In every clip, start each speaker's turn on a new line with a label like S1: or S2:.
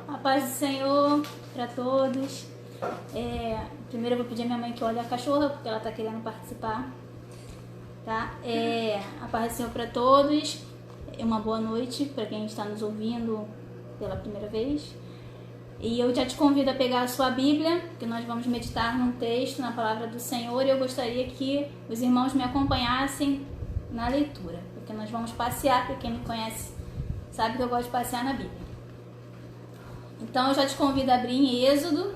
S1: A paz do Senhor para todos. Primeiro eu vou pedir a minha mãe que olhe a cachorra, porque ela está querendo participar. Tá? A paz do Senhor para todos. Uma boa noite para quem está nos ouvindo pela primeira vez. E eu já te convido a pegar a sua Bíblia, que nós vamos meditar num texto, na palavra do Senhor. E eu gostaria que os irmãos me acompanhassem na leitura, porque nós vamos passear, porque quem me conhece sabe que eu gosto de passear na Bíblia. Então eu já te convido a abrir em Êxodo,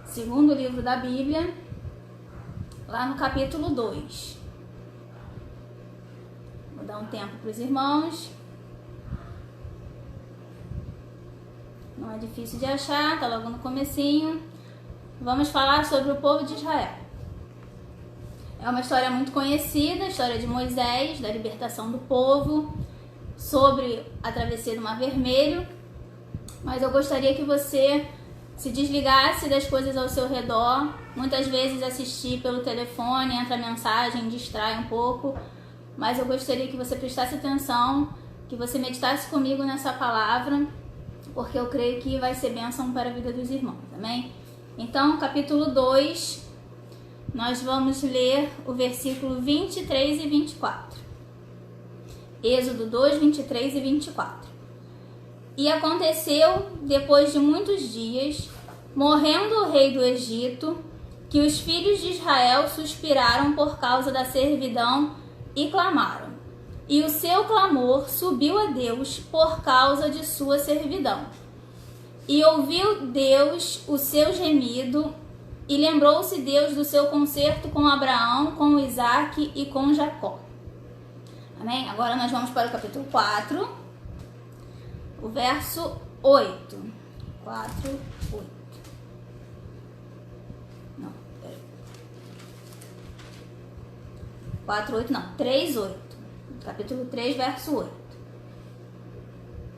S1: segundo livro da Bíblia, lá no capítulo 2. Vou dar um tempo para os irmãos. Não é difícil de achar, está logo no comecinho. Vamos falar sobre o povo de Israel. É uma história muito conhecida, a história de Moisés, da libertação do povo, sobre a travessia do Mar Vermelho. Mas eu gostaria que você se desligasse das coisas ao seu redor. Muitas vezes assistir pelo telefone, entra mensagem, distrai um pouco. Mas eu gostaria que você prestasse atenção, que você meditasse comigo nessa palavra, porque eu creio que vai ser bênção para a vida dos irmãos, amém? Então, capítulo 2, nós vamos ler o versículo 23 e 24. Êxodo 2, 23 e 24. E aconteceu, depois de muitos dias, morrendo o rei do Egito, que os filhos de Israel suspiraram por causa da servidão e clamaram. E o seu clamor subiu a Deus por causa de sua servidão. E ouviu Deus o seu gemido, e lembrou-se Deus do seu concerto com Abraão, com Isaque e com Jacó. Amém? Agora nós vamos para o capítulo 4, o verso 8. 4, 8. Não, peraí. 4, 8 não, 3, 8. Capítulo 3, verso 8.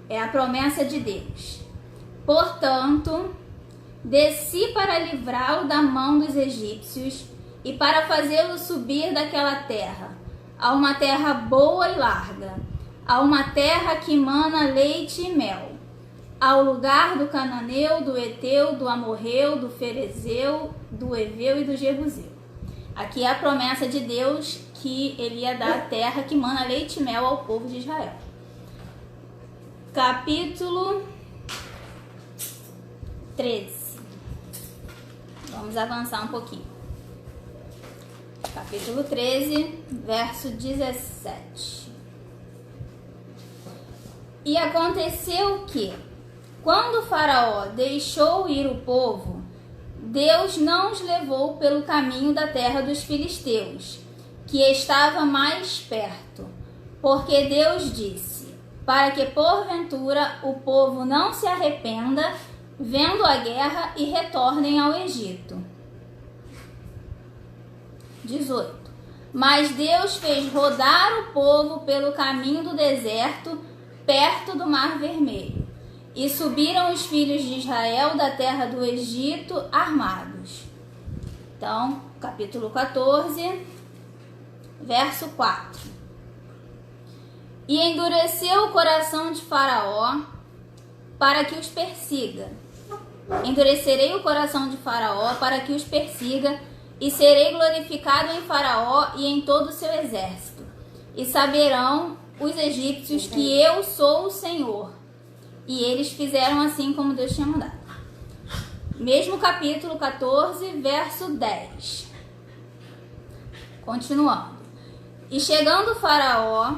S1: É a promessa de Deus. Portanto, desci para livrá-lo da mão dos egípcios e para fazê-lo subir daquela terra, a uma terra boa e larga, a uma terra que mana leite e mel, ao lugar do cananeu, do Eteu, do Amorreu, do Ferezeu, do Eveu e do Jebuseu. Aqui é a promessa de Deus que ele ia dar a terra que mana leite e mel ao povo de Israel. Capítulo 13. Vamos avançar um pouquinho. Capítulo 13, verso 17. E aconteceu que, quando o faraó deixou ir o povo, Deus não os levou pelo caminho da terra dos filisteus, que estava mais perto, porque Deus disse, para que porventura o povo não se arrependa, vendo a guerra, e retornem ao Egito. 18. Mas Deus fez rodar o povo pelo caminho do deserto, perto do Mar Vermelho, e subiram os filhos de Israel da terra do Egito armados. Então, capítulo 14, verso 4. E endureceu o coração de Faraó para que os persiga. Endurecerei o coração de Faraó para que os persiga, e serei glorificado em Faraó e em todo o seu exército. E saberão os egípcios que eu sou o Senhor. E eles fizeram assim como Deus tinha mandado. Mesmo capítulo 14, verso 10. Continuando. E chegando Faraó,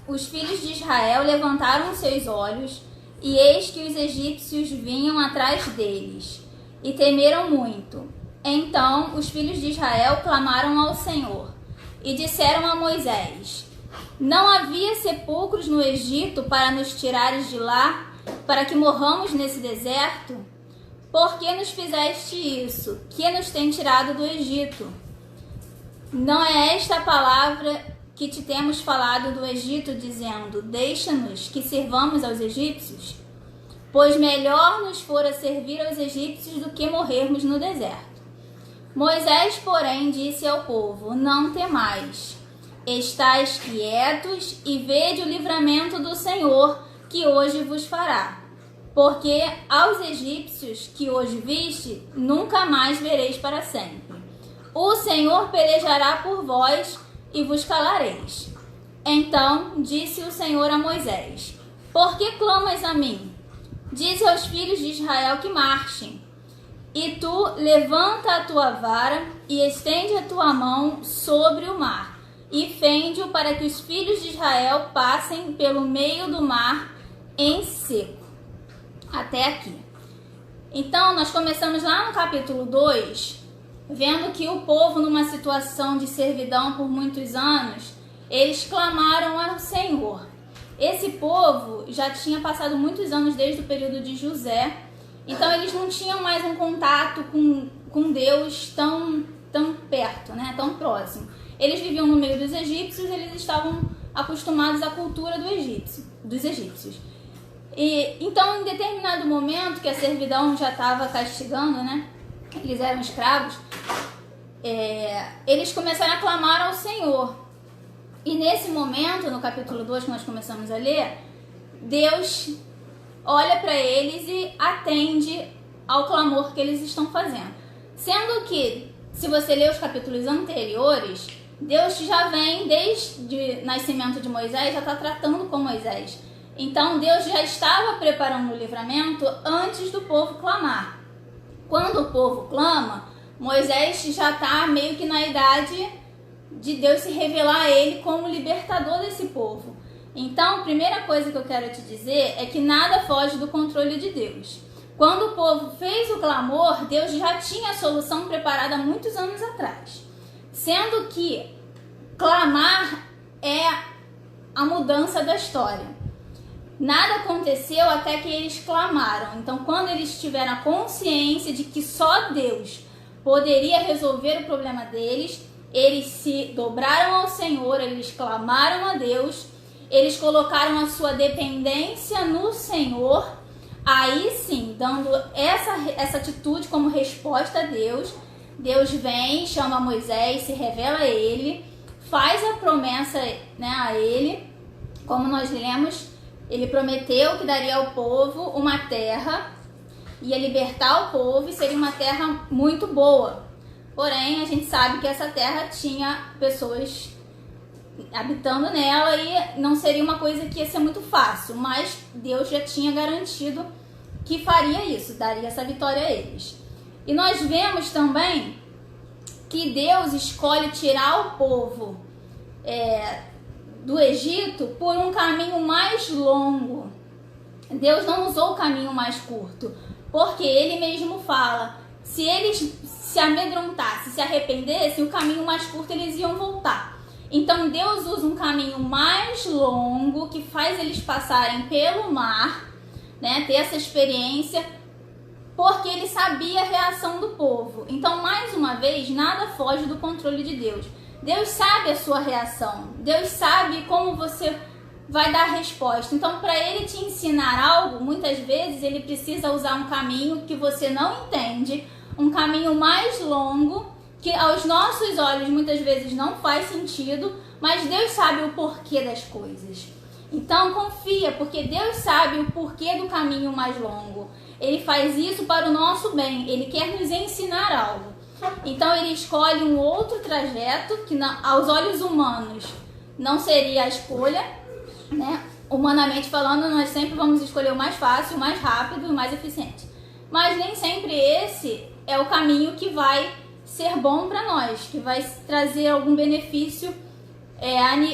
S1: os filhos de Israel levantaram seus olhos, e eis que os egípcios vinham atrás deles, e temeram muito. Então os filhos de Israel clamaram ao Senhor, e disseram a Moisés, não havia sepulcros no Egito para nos tirares de lá, para que morramos nesse deserto? Por que nos fizeste isso? Que nos tem tirado do Egito? Não é esta a palavra que te temos falado do Egito, dizendo, deixa-nos que sirvamos aos egípcios? Pois melhor nos fora servir aos egípcios do que morrermos no deserto. Moisés, porém, disse ao povo, não temais, estais quietos e vede o livramento do Senhor, que hoje vos fará. Porque aos egípcios que hoje viste, nunca mais vereis para sempre. O Senhor pelejará por vós e vos calareis. Então disse o Senhor a Moisés: Por que clamas a mim? Dize aos filhos de Israel que marchem. E tu levanta a tua vara e estende a tua mão sobre o mar, e fende-o para que os filhos de Israel passem pelo meio do mar em seco. Até aqui. Então, nós começamos lá no capítulo 2, vendo que o povo, numa situação de servidão por muitos anos, eles clamaram ao Senhor. Esse povo já tinha passado muitos anos desde o período de José, então eles não tinham mais um contato com Deus tão perto, né? Tão próximo. Eles viviam no meio dos egípcios, eles estavam acostumados à cultura dos egípcios. E então, em determinado momento, que a servidão já estava castigando, né? Eles eram escravos, eles começaram a clamar ao Senhor. E nesse momento, no capítulo 2 que nós começamos a ler, Deus olha para eles e atende ao clamor que eles estão fazendo. Sendo que, se você ler os capítulos anteriores, Deus já vem, desde o nascimento de Moisés, já está tratando com Moisés. Então, Deus já estava preparando o livramento antes do povo clamar. Quando o povo clama, Moisés já está meio que na idade de Deus se revelar a ele como libertador desse povo. Então, a primeira coisa que eu quero te dizer é que nada foge do controle de Deus. Quando o povo fez o clamor, Deus já tinha a solução preparada há muitos anos atrás. Sendo que clamar é a mudança da história. Nada aconteceu até que eles clamaram. Então, quando eles tiveram a consciência de que só Deus poderia resolver o problema deles, eles se dobraram ao Senhor, eles clamaram a Deus, eles colocaram a sua dependência no Senhor. Aí sim, dando essa atitude como resposta a Deus, Deus vem, chama Moisés, se revela a ele, faz a promessa, né, a ele, como nós lemos. Ele prometeu que daria ao povo uma terra, ia libertar o povo e seria uma terra muito boa. Porém, a gente sabe que essa terra tinha pessoas habitando nela e não seria uma coisa que ia ser muito fácil. Mas Deus já tinha garantido que faria isso, daria essa vitória a eles. E nós vemos também que Deus escolhe tirar o povo do Egito por um caminho mais longo. Deus não usou o caminho mais curto, porque ele mesmo fala, se eles se amedrontassem, se arrependessem, o caminho mais curto eles iam voltar. Então Deus usa um caminho mais longo que faz eles passarem pelo mar, né, ter essa experiência, porque ele sabia a reação do povo. Então, mais uma vez, nada foge do controle de Deus. Deus sabe a sua reação, Deus sabe como você vai dar a resposta. Então, para ele te ensinar algo, muitas vezes ele precisa usar um caminho que você não entende, um caminho mais longo, que aos nossos olhos muitas vezes não faz sentido, mas Deus sabe o porquê das coisas. Então, confia, porque Deus sabe o porquê do caminho mais longo. Ele faz isso para o nosso bem, ele quer nos ensinar algo. Então ele escolhe um outro trajeto que aos olhos humanos não seria a escolha, né? Humanamente falando, nós sempre vamos escolher o mais fácil, o mais rápido e o mais eficiente. Mas nem sempre esse é o caminho que vai ser bom para nós, que vai trazer algum benefício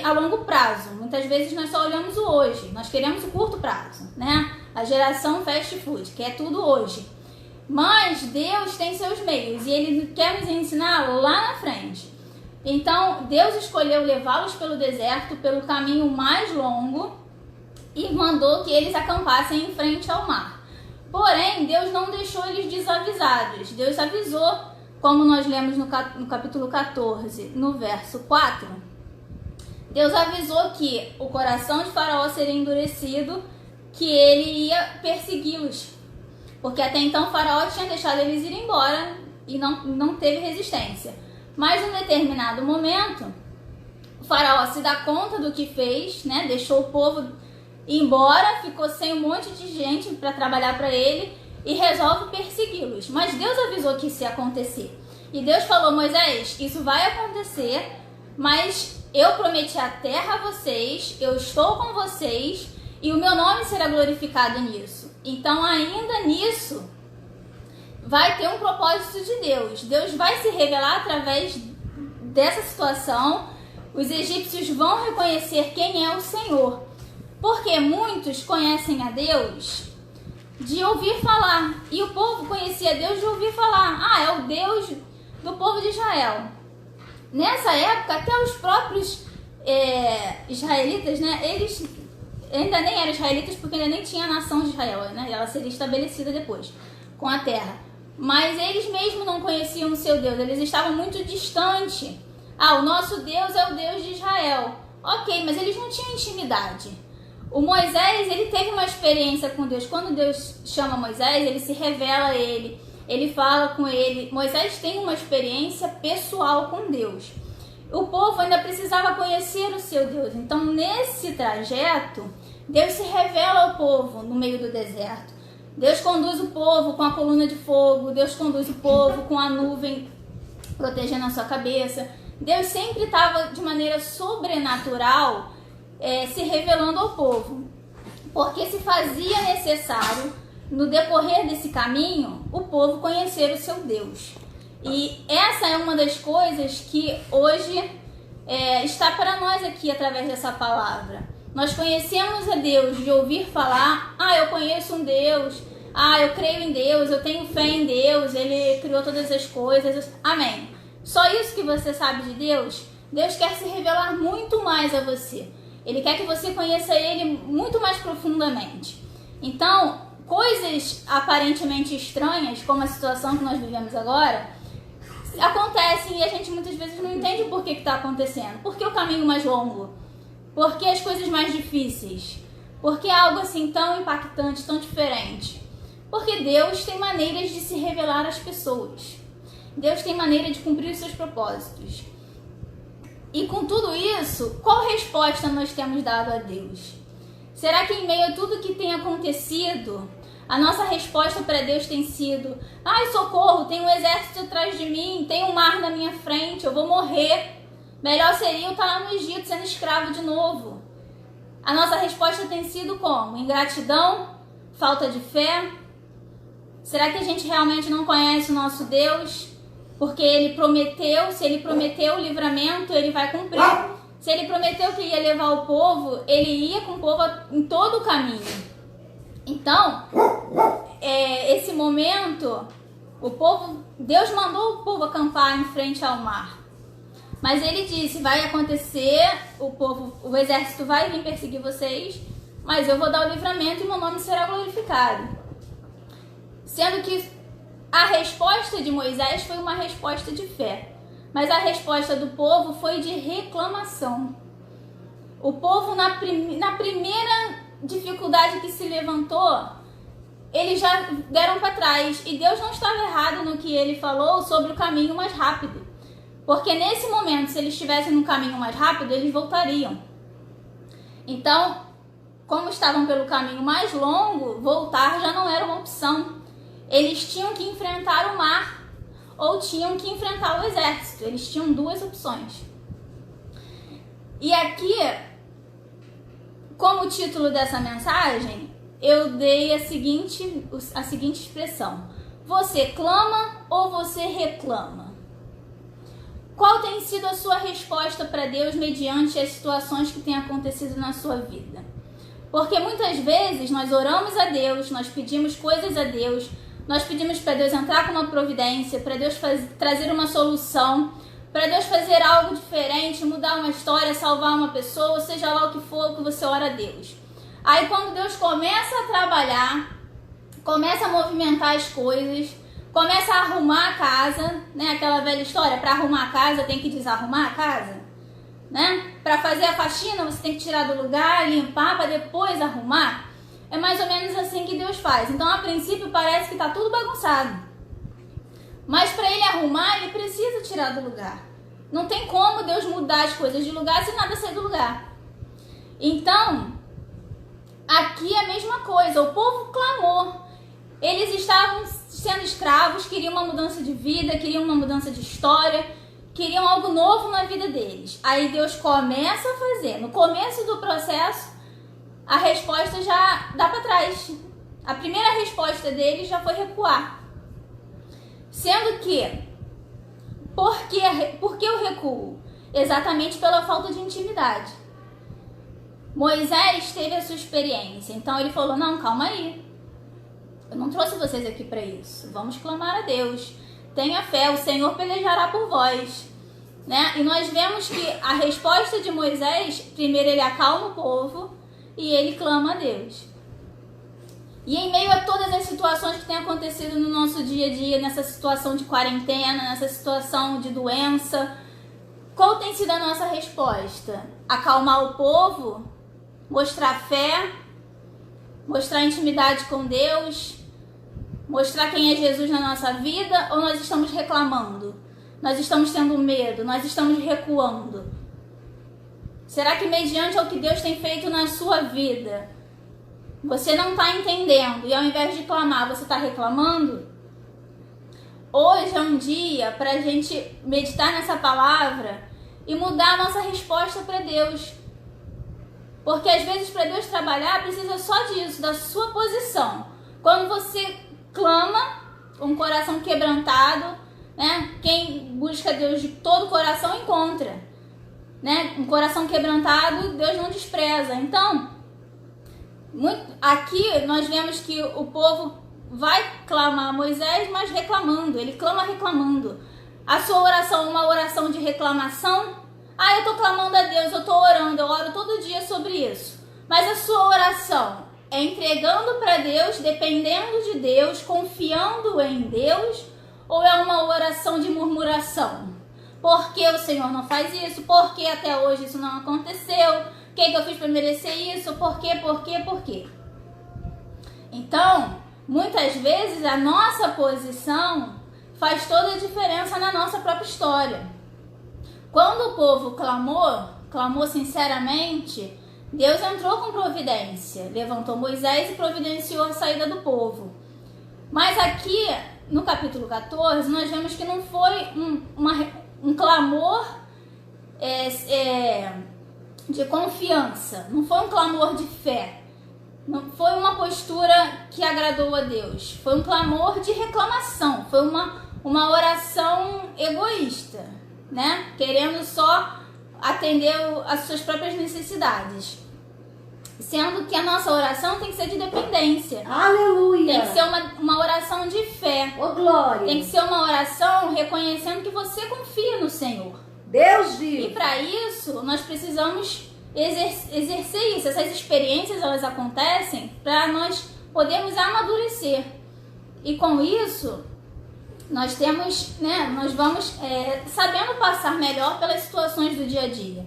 S1: a longo prazo. Muitas vezes nós só olhamos o hoje, nós queremos o curto prazo, né? A geração fast food, que é tudo hoje. Mas Deus tem seus meios e ele quer nos ensinar lá na frente. Então, Deus escolheu levá-los pelo deserto, pelo caminho mais longo, e mandou que eles acampassem em frente ao mar. Porém, Deus não deixou eles desavisados. Deus avisou, como nós lemos no capítulo 14, no verso 4. Deus avisou que o coração de Faraó seria endurecido, que ele ia persegui-los. Porque até então Faraó tinha deixado eles ir embora e não teve resistência. Mas em determinado momento, Faraó se dá conta do que fez, né? Deixou o povo ir embora, ficou sem um monte de gente para trabalhar para ele e resolve persegui-los. Mas Deus avisou que isso ia acontecer. E Deus falou: Moisés, isso vai acontecer, mas eu prometi a terra a vocês, eu estou com vocês e o meu nome será glorificado nisso. Então, ainda nisso, vai ter um propósito de Deus. Deus vai se revelar através dessa situação. Os egípcios vão reconhecer quem é o Senhor. Porque muitos conhecem a Deus de ouvir falar. E o povo conhecia Deus de ouvir falar. Ah, é o Deus do povo de Israel. Nessa época, até os próprios israelitas, né? Eles ainda nem eram israelitas porque ainda nem tinha a nação de Israel, né? Ela seria estabelecida depois, com a terra. Mas eles mesmos não conheciam o seu Deus. Eles estavam muito distantes. Ah, o nosso Deus é o Deus de Israel. Ok, mas eles não tinham intimidade. O Moisés, ele teve uma experiência com Deus. Quando Deus chama Moisés, ele se revela a ele, ele fala com ele. Moisés tem uma experiência pessoal com Deus. O povo ainda precisava conhecer o seu Deus. Então, nesse trajeto, Deus se revela ao povo no meio do deserto. Deus conduz o povo com a coluna de fogo. Deus conduz o povo com a nuvem protegendo a sua cabeça. Deus sempre estava de maneira sobrenatural se revelando ao povo, porque se fazia necessário, no decorrer desse caminho, o povo conhecer o seu Deus. E essa é uma das coisas que hoje está para nós aqui através dessa palavra. Nós conhecemos a Deus de ouvir falar: ah, eu conheço um Deus, ah, eu creio em Deus, eu tenho fé em Deus, Ele criou todas as coisas, amém. Só isso que você sabe de Deus? Deus quer se revelar muito mais a você. Ele quer que você conheça Ele muito mais profundamente. Então, coisas aparentemente estranhas, como a situação que nós vivemos agora, acontecem e a gente muitas vezes não entende por que está acontecendo. Por que o caminho mais longo? Por que as coisas mais difíceis? Por que algo assim tão impactante, tão diferente? Porque Deus tem maneiras de se revelar às pessoas. Deus tem maneira de cumprir os seus propósitos. E com tudo isso, qual resposta nós temos dado a Deus? Será que em meio a tudo que tem acontecido, a nossa resposta para Deus tem sido: ai, socorro, tem um exército atrás de mim, tem um mar na minha frente, eu vou morrer. Melhor seria eu estar lá no Egito sendo escravo de novo. A nossa resposta tem sido como? Ingratidão? Falta de fé? Será que a gente realmente não conhece o nosso Deus? Porque Ele prometeu, se Ele prometeu o livramento, Ele vai cumprir. Se Ele prometeu que ia levar o povo, Ele ia com o povo em todo o caminho. Então, esse momento, Deus mandou o povo acampar em frente ao mar. Mas Ele disse: vai acontecer, o exército vai vir perseguir vocês, mas eu vou dar o livramento e meu nome será glorificado. Sendo que a resposta de Moisés foi uma resposta de fé, mas a resposta do povo foi de reclamação. O povo, na primeira dificuldade que se levantou, eles já deram para trás. E Deus não estava errado no que Ele falou sobre o caminho mais rápido. Porque nesse momento, se eles estivessem no caminho mais rápido, eles voltariam. Então, como estavam pelo caminho mais longo, voltar já não era uma opção. Eles tinham que enfrentar o mar ou tinham que enfrentar o exército. Eles tinham duas opções. E aqui, como título dessa mensagem, eu dei a seguinte expressão: você clama ou você reclama? Qual tem sido a sua resposta para Deus mediante as situações que têm acontecido na sua vida? Porque muitas vezes nós oramos a Deus, nós pedimos coisas a Deus, nós pedimos para Deus entrar com uma providência, para Deus trazer uma solução, para Deus fazer algo diferente, mudar uma história, salvar uma pessoa, seja lá o que for que você ora a Deus. Aí quando Deus começa a trabalhar, começa a movimentar as coisas, começa a arrumar a casa, né? Aquela velha história: para arrumar a casa tem que desarrumar a casa, né? Para fazer a faxina você tem que tirar do lugar, limpar para depois arrumar. É mais ou menos assim que Deus faz. Então, a princípio, parece que está tudo bagunçado. Mas para Ele arrumar, Ele precisa tirar do lugar. Não tem como Deus mudar as coisas de lugar se nada sair do lugar. Então, aqui é a mesma coisa. O povo clamou. Eles estavam sendo escravos, queriam uma mudança de vida, queriam uma mudança de história, queriam algo novo na vida deles. Aí Deus começa a fazer. No começo do processo, a resposta já dá para trás. A primeira resposta deles já foi recuar. Sendo que, por que o recuo? Exatamente pela falta de intimidade. Moisés teve a sua experiência, então ele falou, não, calma aí. Eu não trouxe vocês aqui para isso. Vamos clamar a Deus. Tenha fé, o Senhor pelejará por vós. Né? E nós vemos que a resposta de Moisés, primeiro ele acalma o povo e ele clama a Deus. E em meio a todas as situações que têm acontecido no nosso dia a dia, nessa situação de quarentena, nessa situação de doença, qual tem sido a nossa resposta? Acalmar o povo? Mostrar fé? Mostrar intimidade com Deus? Mostrar quem é Jesus na nossa vida? Ou nós estamos reclamando? Nós estamos tendo medo? Nós estamos recuando? Será que mediante ao que Deus tem feito na sua vida, você não está entendendo e ao invés de clamar, você está reclamando? Hoje é um dia para a gente meditar nessa palavra e mudar a nossa resposta para Deus. Porque às vezes para Deus trabalhar precisa só disso, da sua posição. Quando você clama com o coração quebrantado, né? Quem busca Deus de todo o coração encontra. Né? Um coração quebrantado, Deus não despreza. Então, aqui nós vemos que o povo vai clamar a Moisés, mas reclamando. Ele clama reclamando. A sua oração é uma oração de reclamação. Eu estou clamando a Deus, eu estou orando, eu oro todo dia sobre isso. Mas a sua oração é entregando para Deus, dependendo de Deus, confiando em Deus, ou é uma oração de murmuração? Por que o Senhor não faz isso? Por que até hoje isso não aconteceu? O que eu fiz para merecer isso? Por quê? Então, muitas vezes a nossa posição faz toda a diferença na nossa própria história. Quando o povo clamou sinceramente, Deus entrou com providência, levantou Moisés e providenciou a saída do povo. Mas aqui, no capítulo 14, nós vemos que não foi um clamor de confiança, não foi um clamor de fé, não foi uma postura que agradou a Deus, foi um clamor de reclamação, foi uma oração egoísta, né? Querendo só atender às suas próprias necessidades. Sendo que a nossa oração tem que ser de dependência.
S2: Aleluia!
S1: Tem que ser uma oração de fé.
S2: Ô, glória!
S1: Tem que ser uma oração reconhecendo que você confia no Senhor.
S2: Deus vive!
S1: E para isso, nós precisamos exercer isso. Essas experiências, elas acontecem para nós podermos amadurecer. E com isso, nós temos, né, nós vamos sabendo passar melhor pelas situações do dia a dia.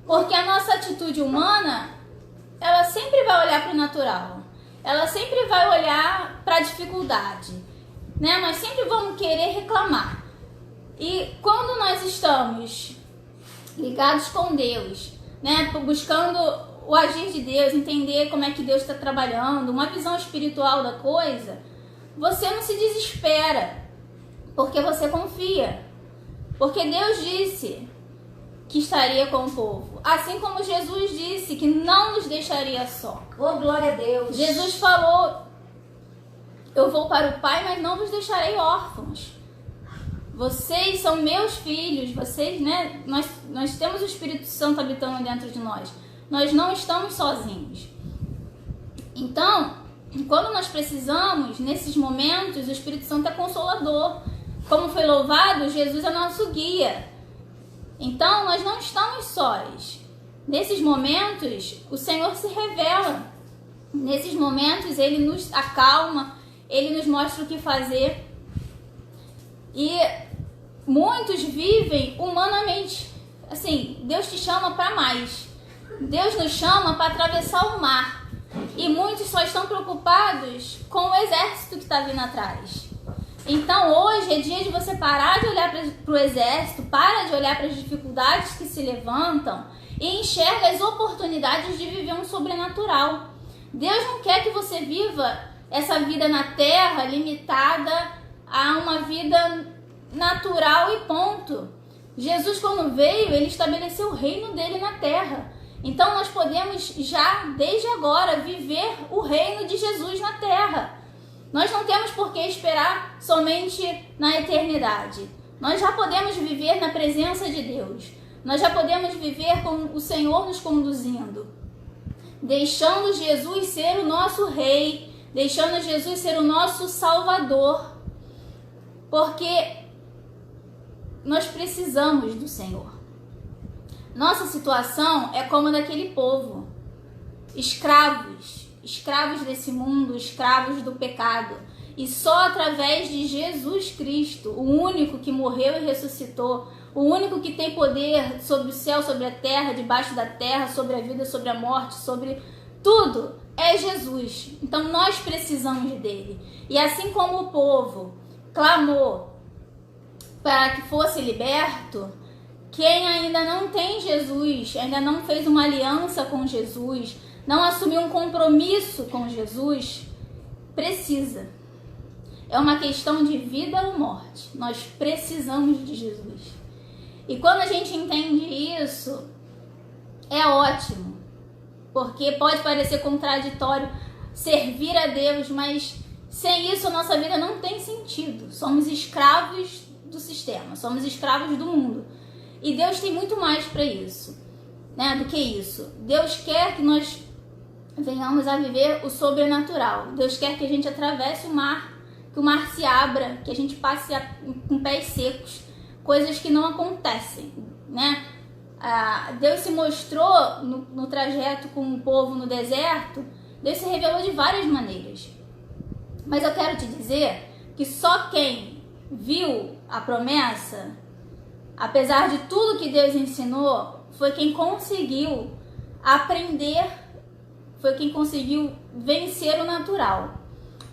S1: Porque a nossa atitude humana, ela sempre vai olhar para o natural. Ela sempre vai olhar para a dificuldade. Né? Nós sempre vamos querer reclamar. E quando nós estamos ligados com Deus, né, buscando o agir de Deus, entender como é que Deus está trabalhando, uma visão espiritual da coisa, você não se desespera, porque você confia. Porque Deus disse que estaria com o povo. Assim como Jesus disse que não nos deixaria só.
S2: Oh, glória a Deus!
S1: Jesus falou, eu vou para o Pai, mas não vos deixarei órfãos. Vocês são meus filhos, vocês, né? Nós temos o Espírito Santo habitando dentro de nós. Nós não estamos sozinhos. Então, quando nós precisamos, nesses momentos, o Espírito Santo é consolador. Como foi louvado, Jesus é nosso guia. Então, nós não estamos sós. Nesses momentos, o Senhor se revela. Nesses momentos, Ele nos acalma, Ele nos mostra o que fazer. E muitos vivem humanamente. Assim, Deus te chama para mais. Deus nos chama para atravessar o mar. E muitos só estão preocupados com o exército que está vindo atrás. Então hoje é dia de você parar de olhar para o exército, para de olhar para as dificuldades que se levantam e enxerga as oportunidades de viver um sobrenatural. Deus não quer que você viva essa vida na terra limitada a uma vida natural e ponto. Jesus, quando veio, ele estabeleceu o reino dele na terra. Então nós podemos já, desde agora, viver o reino de Jesus na terra. Nós não temos por que esperar somente na eternidade. Nós já podemos viver na presença de Deus. Nós já podemos viver com o Senhor nos conduzindo, deixando Jesus ser o nosso Rei, deixando Jesus ser o nosso Salvador, porque nós precisamos do Senhor. Nossa situação é como a daquele povo, escravos desse mundo, escravos do pecado. E só através de Jesus Cristo, o único que morreu e ressuscitou, o único que tem poder sobre o céu, sobre a terra, debaixo da terra, sobre a vida, sobre a morte, sobre tudo, é Jesus. Então nós precisamos dele. E assim como o povo clamou para que fosse liberto, quem ainda não tem Jesus, ainda não fez uma aliança com Jesus, não assumiu um compromisso com Jesus, precisa. É uma questão de vida ou morte. Nós precisamos de Jesus. E quando a gente entende isso, é ótimo. Porque pode parecer contraditório servir a Deus, mas sem isso a nossa vida não tem sentido. Somos escravos do sistema, somos escravos do mundo. E Deus tem muito mais para isso, né, do que isso. Deus quer que nós venhamos a viver o sobrenatural. Deus quer que a gente atravesse o mar, que o mar se abra, que a gente passe com pés secos, coisas que não acontecem, né? Deus se mostrou no trajeto com o povo no deserto. Deus se revelou de várias maneiras. Mas eu quero te dizer que só quem viu a promessa, apesar de tudo que Deus ensinou, foi quem conseguiu aprender, foi quem conseguiu vencer o natural.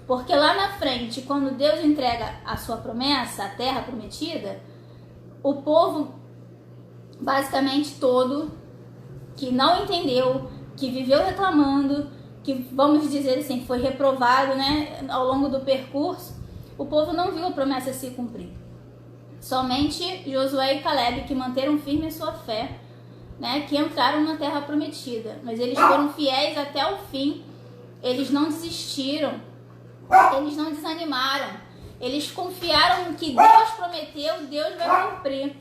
S1: Porque lá na frente, quando Deus entrega a sua promessa, a terra prometida, o povo basicamente todo, que não entendeu, que viveu reclamando, que, vamos dizer assim, foi reprovado, né, ao longo do percurso, o povo não viu a promessa se cumprir. Somente Josué e Caleb, que manteram firme a sua fé, né, que entraram na terra prometida. Mas eles foram fiéis até o fim, eles não desistiram, eles não desanimaram, eles confiaram no que Deus prometeu, Deus vai cumprir.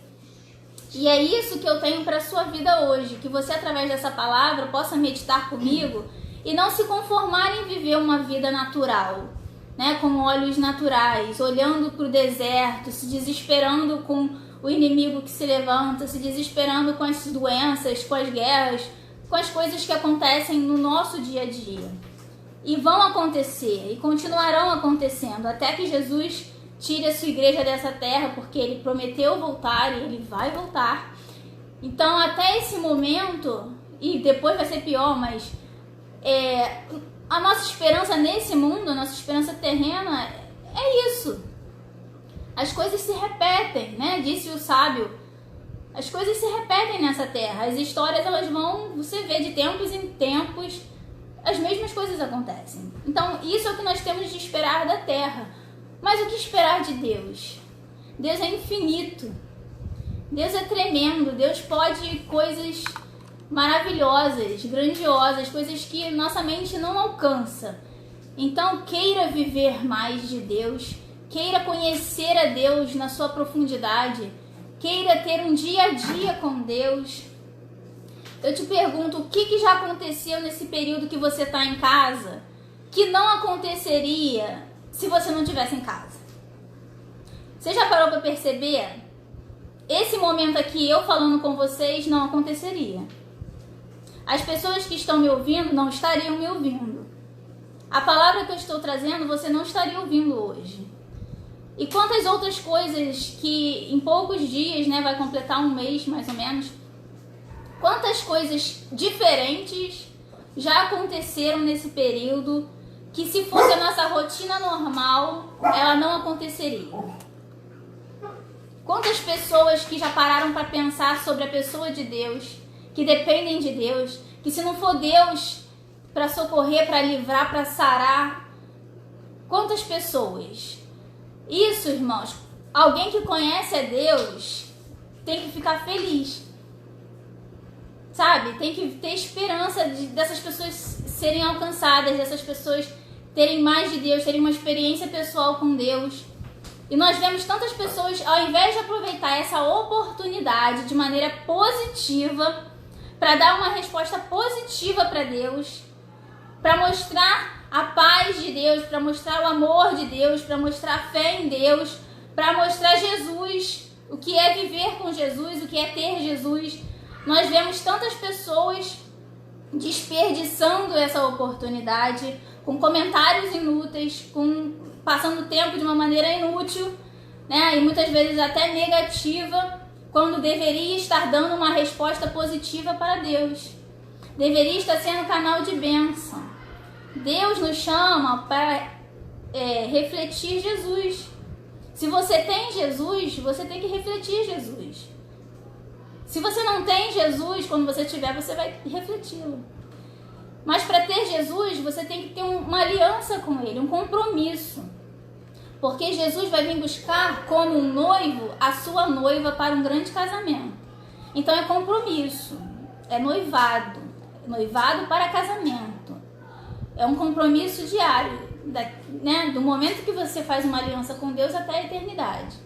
S1: E é isso que eu tenho para a sua vida hoje, que você, através dessa palavra, possa meditar comigo e não se conformar em viver uma vida natural, né, com olhos naturais, olhando para o deserto, se desesperando com o inimigo que se levanta, se desesperando com as doenças, com as guerras, com as coisas que acontecem no nosso dia a dia. E vão acontecer, e continuarão acontecendo, até que Jesus tire a sua igreja dessa terra, porque ele prometeu voltar e ele vai voltar. Então, até esse momento, e depois vai ser pior, mas a nossa esperança nesse mundo, a nossa esperança terrena, é isso. As coisas se repetem, né? Disse o sábio. As coisas se repetem nessa terra. As histórias, elas vão, você vê, de tempos em tempos, as mesmas coisas acontecem. Então, isso é o que nós temos de esperar da terra. Mas o que esperar de Deus? Deus é infinito. Deus é tremendo. Deus pode coisas maravilhosas, grandiosas, coisas que nossa mente não alcança. Então, queira viver mais de Deus, queira conhecer a Deus na sua profundidade, queira ter um dia a dia com Deus. Eu te pergunto, o que já aconteceu nesse período que você está em casa, que não aconteceria se você não estivesse em casa? Você já parou para perceber? Esse momento aqui, eu falando com vocês, não aconteceria. As pessoas que estão me ouvindo não estariam me ouvindo. A palavra que eu estou trazendo, você não estaria ouvindo hoje. E quantas outras coisas que em poucos dias, né, vai completar um mês mais ou menos, quantas coisas diferentes já aconteceram nesse período que se fosse a nossa rotina normal, ela não aconteceria. Quantas pessoas que já pararam para pensar sobre a pessoa de Deus, que dependem de Deus, que se não for Deus para socorrer, para livrar, para sarar, quantas pessoas? Isso, irmãos, alguém que conhece a Deus tem que ficar feliz, sabe? Tem que ter esperança dessas pessoas serem alcançadas, dessas pessoas terem mais de Deus, terem uma experiência pessoal com Deus. E nós vemos tantas pessoas, ao invés de aproveitar essa oportunidade de maneira positiva, para dar uma resposta positiva para Deus, para mostrar a paz de Deus, para mostrar o amor de Deus, para mostrar a fé em Deus, para mostrar Jesus, o que é viver com Jesus, o que é ter Jesus. Nós vemos tantas pessoas desperdiçando essa oportunidade, com comentários inúteis, passando tempo de uma maneira inútil, né? E muitas vezes até negativa, quando deveria estar dando uma resposta positiva para Deus. Deveria estar sendo canal de bênção. Deus nos chama para refletir Jesus. Se você tem Jesus, você tem que refletir Jesus. Se você não tem Jesus, quando você tiver, você vai refleti-lo. Mas para ter Jesus, você tem que ter uma aliança com Ele, um compromisso. Porque Jesus vai vir buscar como um noivo a sua noiva para um grande casamento. Então é compromisso, é noivado, noivado para casamento. É um compromisso diário, né? Do momento que você faz uma aliança com Deus até a eternidade.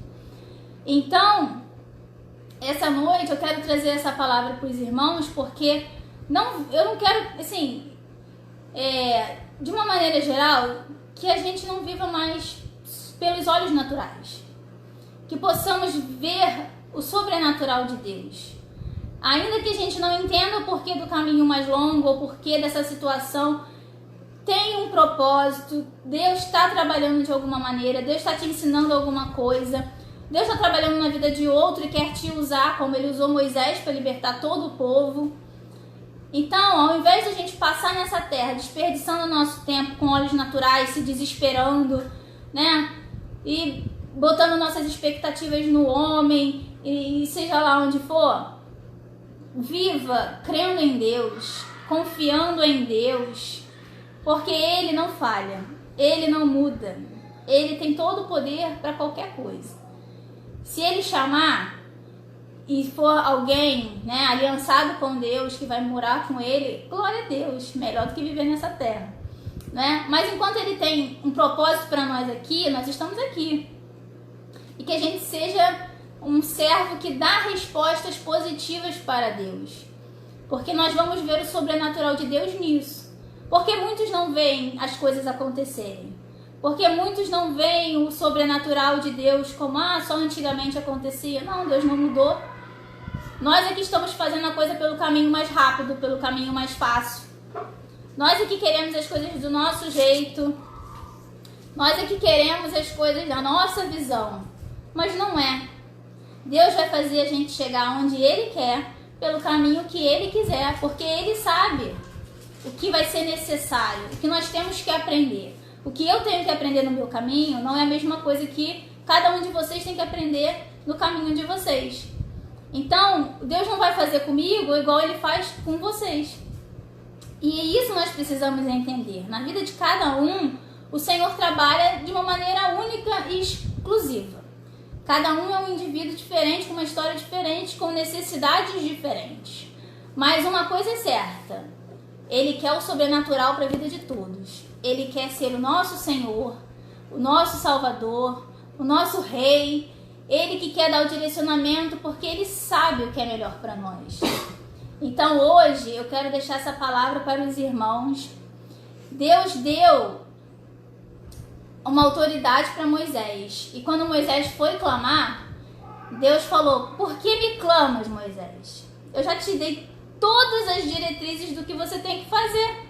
S1: Então, essa noite eu quero trazer essa palavra para os irmãos, porque eu não quero, assim, de uma maneira geral, que a gente não viva mais pelos olhos naturais. Que possamos ver o sobrenatural de Deus. Ainda que a gente não entenda o porquê do caminho mais longo ou porquê dessa situação, tem um propósito. Deus está trabalhando de alguma maneira, Deus está te ensinando alguma coisa. Deus está trabalhando na vida de outro e quer te usar, como Ele usou Moisés para libertar todo o povo. Então, ao invés de a gente passar nessa terra desperdiçando o nosso tempo com olhos naturais, se desesperando, né? E botando nossas expectativas no homem, e seja lá onde for, viva crendo em Deus, confiando em Deus, porque Ele não falha, Ele não muda, Ele tem todo o poder para qualquer coisa. Se Ele chamar e for alguém, né, aliançado com Deus, que vai morar com Ele, glória a Deus, melhor do que viver nessa terra, né? Mas enquanto Ele tem um propósito para nós aqui, nós estamos aqui. E que a gente seja um servo que dá respostas positivas para Deus. Porque nós vamos ver o sobrenatural de Deus nisso. Porque muitos não veem as coisas acontecerem. Porque muitos não veem o sobrenatural de Deus como, só antigamente acontecia. Não, Deus não mudou. Nós aqui estamos fazendo a coisa pelo caminho mais rápido, pelo caminho mais fácil. Nós aqui queremos as coisas do nosso jeito. Nós aqui queremos as coisas da nossa visão. Mas não é. Deus vai fazer a gente chegar onde Ele quer, pelo caminho que Ele quiser, porque Ele sabe o que vai ser necessário, o que nós temos que aprender. O que eu tenho que aprender no meu caminho não é a mesma coisa que cada um de vocês tem que aprender no caminho de vocês. Então, Deus não vai fazer comigo igual Ele faz com vocês. E isso nós precisamos entender. Na vida de cada um, o Senhor trabalha de uma maneira única e exclusiva. Cada um é um indivíduo diferente, com uma história diferente, com necessidades diferentes. Mas uma coisa é certa, Ele quer o sobrenatural para a vida de todos. Ele quer ser o nosso Senhor, o nosso Salvador, o nosso Rei. Ele que quer dar o direcionamento, porque Ele sabe o que é melhor para nós. Então hoje eu quero deixar essa palavra para os irmãos. Deus deu uma autoridade para Moisés. E quando Moisés foi clamar, Deus falou: por que me clamas, Moisés? Eu já te dei todas as diretrizes do que você tem que fazer.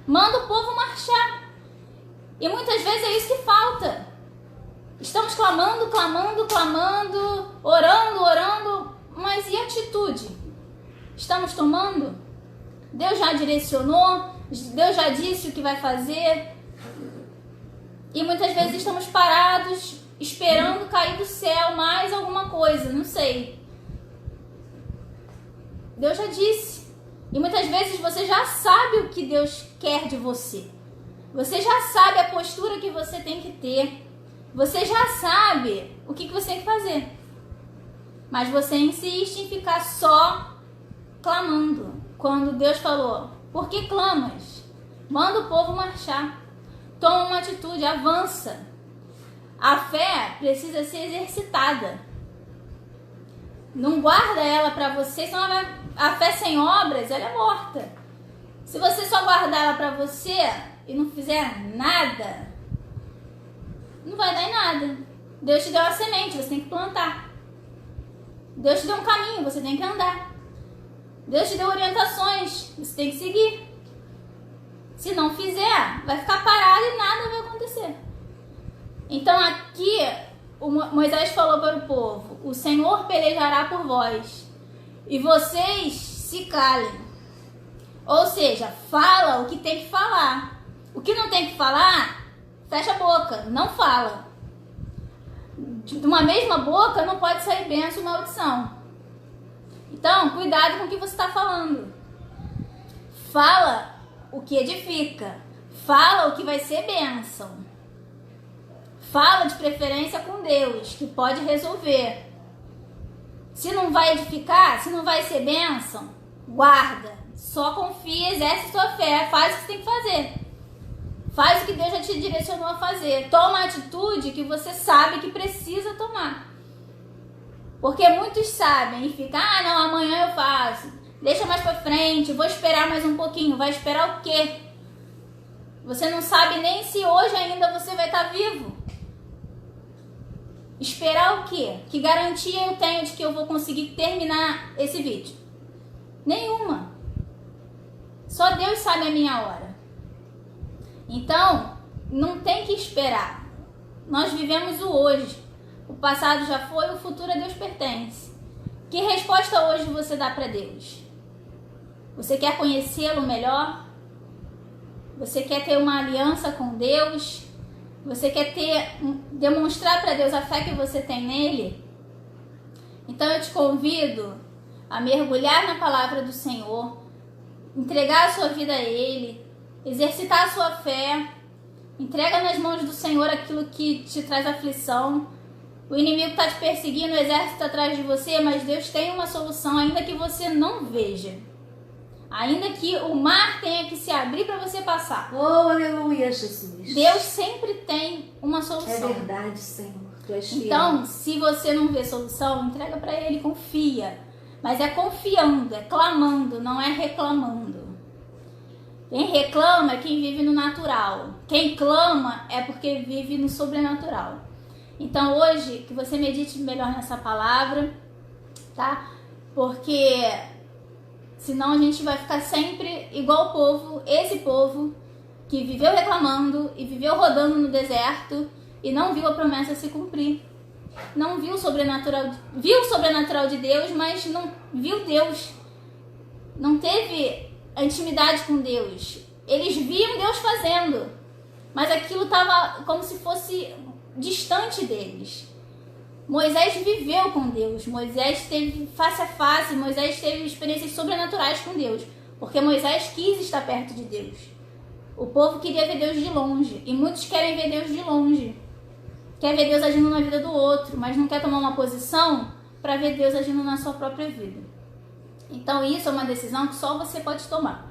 S1: Manda o povo marchar. E muitas vezes é isso que falta. Estamos clamando, orando, mas e a atitude? Estamos tomando? Deus já direcionou? Deus já disse o que vai fazer? E muitas vezes estamos parados, esperando cair do céu mais alguma coisa, não sei. Deus já disse. E muitas vezes você já sabe o que Deus quer de você. Você já sabe a postura que você tem que ter. Você já sabe o que você tem que fazer. Mas você insiste em ficar só clamando. Quando Deus falou, por que clamas? Manda o povo marchar. Toma uma atitude, avança. A fé precisa ser exercitada. Não guarda ela para você, senão a fé sem obras, ela é morta. Se você só guardar ela para você e não fizer nada, não vai dar em nada. Deus te deu uma semente, você tem que plantar. Deus te deu um caminho, você tem que andar. Deus te deu orientações, você tem que seguir. Se não fizer, vai ficar parado e nada vai acontecer. Então aqui, Moisés falou para o povo, o Senhor pelejará por vós, e vocês se calem. Ou seja, fala o que tem que falar. O que não tem que falar, fecha a boca, não fala. De uma mesma boca não pode sair bênção ou maldição. Então, cuidado com o que você está falando. Fala o que edifica. Fala o que vai ser bênção. Fala de preferência com Deus, que pode resolver. Se não vai edificar, se não vai ser bênção, guarda. Só confia, exerce sua fé, faz o que você tem que fazer. Faz o que Deus já te direcionou a fazer. Toma a atitude que você sabe que precisa tomar. Porque muitos sabem e ficam, não, amanhã eu faço. Deixa mais pra frente, vou esperar mais um pouquinho. Vai esperar o quê? Você não sabe nem se hoje ainda você vai estar vivo. Esperar o quê? Que garantia eu tenho de que eu vou conseguir terminar esse vídeo? Nenhuma. Só Deus sabe a minha hora. Então, não tem que esperar. Nós vivemos o hoje. O passado já foi, o futuro a Deus pertence. Que resposta hoje você dá para Deus? Você quer conhecê-lo melhor? Você quer ter uma aliança com Deus? Você quer demonstrar para Deus a fé que você tem nele? Então eu te convido a mergulhar na palavra do Senhor, entregar a sua vida a Ele, exercitar a sua fé, entrega nas mãos do Senhor aquilo que te traz aflição. O inimigo está te perseguindo, o exército está atrás de você, mas Deus tem uma solução, ainda que você não veja. Ainda que o mar tenha que se abrir para você passar.
S2: Oh, aleluia, Jesus.
S1: Deus sempre tem uma solução.
S2: É verdade, Senhor. Tu és fiel.
S1: Então, se você não vê solução, entrega para Ele, confia. Mas é confiando, é clamando, não é reclamando. Quem reclama é quem vive no natural. Quem clama é porque vive no sobrenatural. Então hoje, que você medite melhor nessa palavra, tá? Porque senão a gente vai ficar sempre igual o povo, esse povo que viveu reclamando e viveu rodando no deserto e não viu a promessa se cumprir. Não viu o sobrenatural de Deus, mas não viu Deus. Não teve a intimidade com Deus. Eles viam Deus fazendo, mas aquilo estava como se fosse distante deles. Moisés viveu com Deus, Moisés teve face a face, Moisés teve experiências sobrenaturais com Deus, porque Moisés quis estar perto de Deus. O povo queria ver Deus de longe, e muitos querem ver Deus de longe. Quer ver Deus agindo na vida do outro, mas não quer tomar uma posição para ver Deus agindo na sua própria vida. Então isso é uma decisão que só você pode tomar.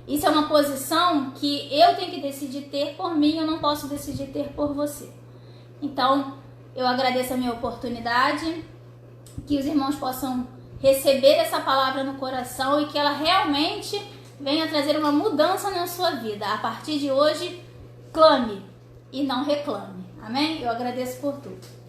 S1: Isso é uma posição que eu tenho que decidir ter por mim, eu não posso decidir ter por você. Então, eu agradeço a minha oportunidade, que os irmãos possam receber essa palavra no coração e que ela realmente venha trazer uma mudança na sua vida. A partir de hoje, clame e não reclame. Amém? Eu agradeço por tudo.